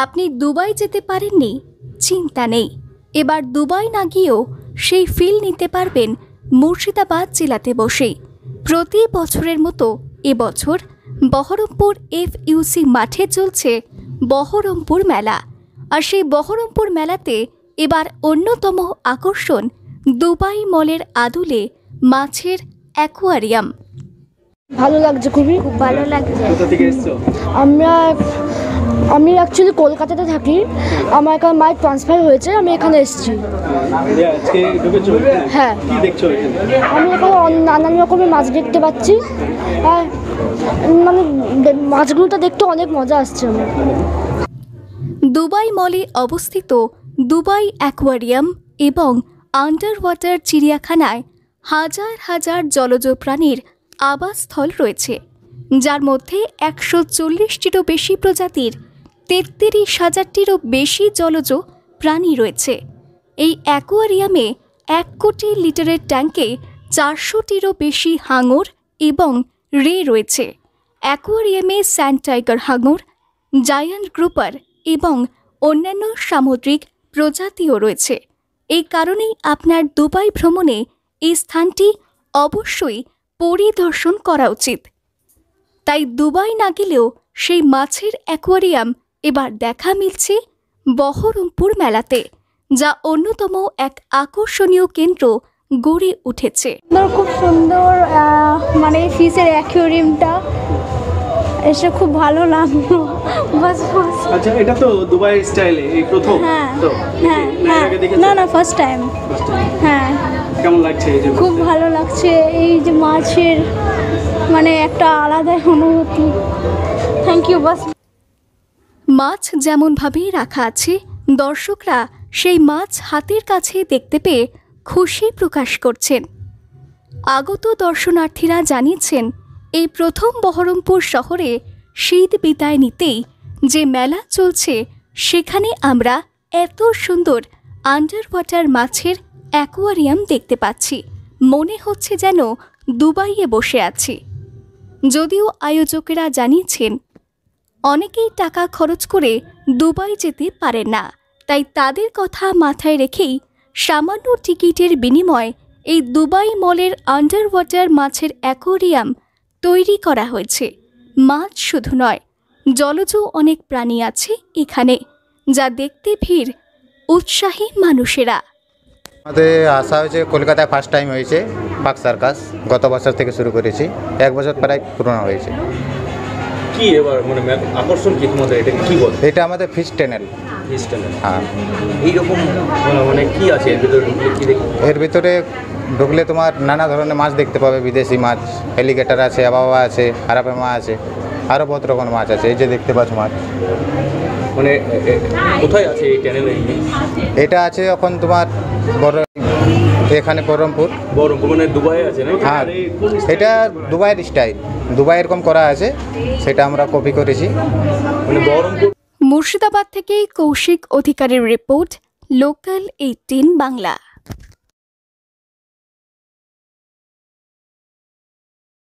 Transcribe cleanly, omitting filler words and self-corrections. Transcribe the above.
আপনি দুবাই যেতে পারেননি, চিন্তা নেই। এবার দুবাই না গিয়েও সেই ফিল নিতে পারবেন মুর্শিদাবাদ জেলাতে বসেই। প্রতি বছরের মতো এবছর বহরমপুর FUC মাঠে চলছে বহরমপুর মেলা। আর সেই বহরমপুর মেলাতে এবার অন্যতম আকর্ষণ দুবাই মলের আদলে মাছের অ্যাকোয়ারিয়াম। ভালো লাগছে, খুব ভালো লাগছে। কোথা থেকে এসছো? আমি অ্যাকচুয়ালি কলকাতাতে থাকি, আমার এখানে মায়ের ট্রান্সফার হয়েছে, আমি এখানে এসেছি। আজকে ঢুকেছো? হ্যাঁ। কি দেখছো এখানে? আমি এখানে নানান রকমের মাছ দেখতে পাচ্ছি, আর মানে মাছগুলো দেখতে অনেক মজা আসছে আমার। দুবাই মলে অবস্থিত দুবাই অ্যাকোয়ারিয়াম এবং আন্ডার ওয়াটার চিড়িয়াখানায় হাজার হাজার জলজ প্রাণীর আবাসস্থল রয়েছে, যার মধ্যে 140টিরও বেশি প্রজাতির 33,000টিরও বেশি জলজ প্রাণী রয়েছে। এই অ্যাকোয়ারিয়ামে 1 কোটি লিটারের ট্যাঙ্কে 400টিরও বেশি হাঙর এবং রে রয়েছে। অ্যাকোয়ারিয়ামে স্যান্ড টাইগার হাঙর, জায়ান্ট গ্রুপার এবং অন্যান্য সামুদ্রিক প্রজাতিও রয়েছে। এই কারণেই আপনার দুবাই ভ্রমণে এই স্থানটি অবশ্যই পরিদর্শন করা উচিত। তাই দুবাই না গেলেও সেই মাছের অ্যাকোয়ারিয়াম এবার দেখা মিলছে বহরমপুর মেলাতে, যা অন্যতম এক আকর্ষণীয় কেন্দ্র গড়ে উঠেছে। খুব সুন্দর মানে ফিশের অ্যাকোয়ারিয়ামটা এসে খুব ভালো লাগলো। আচ্ছা, এটা তো দুবাই স্টাইলে এই প্রথম? হ্যাঁ তো হ্যাঁ হ্যাঁ, না ফার্স্ট টাইম। হ্যাঁ, কেমন লাগছে এই যে? খুব ভালো লাগছে, এই যে মাছের মানে একটা আলাদা অনুভূতি। Thank you. বাস মাছ যেমনভাবে রাখা আছে, দর্শকরা সেই মাছ হাতের কাছে দেখতে পেয়ে খুশি প্রকাশ করছেন। আগত দর্শনার্থীরা জানিয়েছেন, এই প্রথম বহরমপুর শহরে শীত বিদায় নিতেই যে মেলা চলছে, সেখানে আমরা এত সুন্দর আন্ডার ওয়াটার মাছের অ্যাকোয়ারিয়াম দেখতে পাচ্ছি। মনে হচ্ছে যেন দুবাইয়ে বসে আছি। যদিও আয়োজকেরা জানিয়েছেন অনেকেই টাকা খরচ করে দুবাই যেতে পারেন না, তাই তাদের কথা মাথায় রেখেই সামান্য টিকিটের বিনিময়ে এই দুবাই মলের আন্ডার ওয়াটার মাছের অ্যাকোয়ারিয়াম তৈরি করা হয়েছে। মাছ শুধু নয়, জলজ অনেক প্রাণী আছে এখানে, যা দেখতে ভিড় উৎসাহী মানুষেরা। আমাদের আসা হয়েছে কলকাতায়, ফার্স্ট টাইম হয়েছে পাক সার্কাস। গত বছর থেকে শুরু করেছি, 1 বছর প্রায় পুরনো হয়েছে। কি এবার মানে আকর্ষণ কি তোমাদের? এটা কি বল? এটা আমাদের ফিশ টানেল। Fish tunnel? হ্যাঁ। এইরকম মানে কি আছে এর ভিতরে? ঢুকলে কি দেখি? এর ভিতরে ঢুকলে তোমার নানা ধরনের মাছ দেখতে পাবে। বিদেশি মাছ, হেলিকেটার আছে, আবাবা আছে, আরাপেমা আছে, আরও বহুত রকমের মাছ আছে। এই যে দেখতে পাচ্ছ মাছ। মানে কোথায় আছে এই টানেল? এটা আছে এখন তোমার এখানে বহরমপুর মানে দুবাই আছে না? হ্যাঁ, এটা দুবাইয়ের স্টাইল। দুবাই এরকম করা আছে, সেটা আমরা কপি করেছি। মানে বহরমপুর। মুর্শিদাবাদ থেকে কৌশিক অধিকারের রিপোর্ট, লোকাল 18 বাংলা।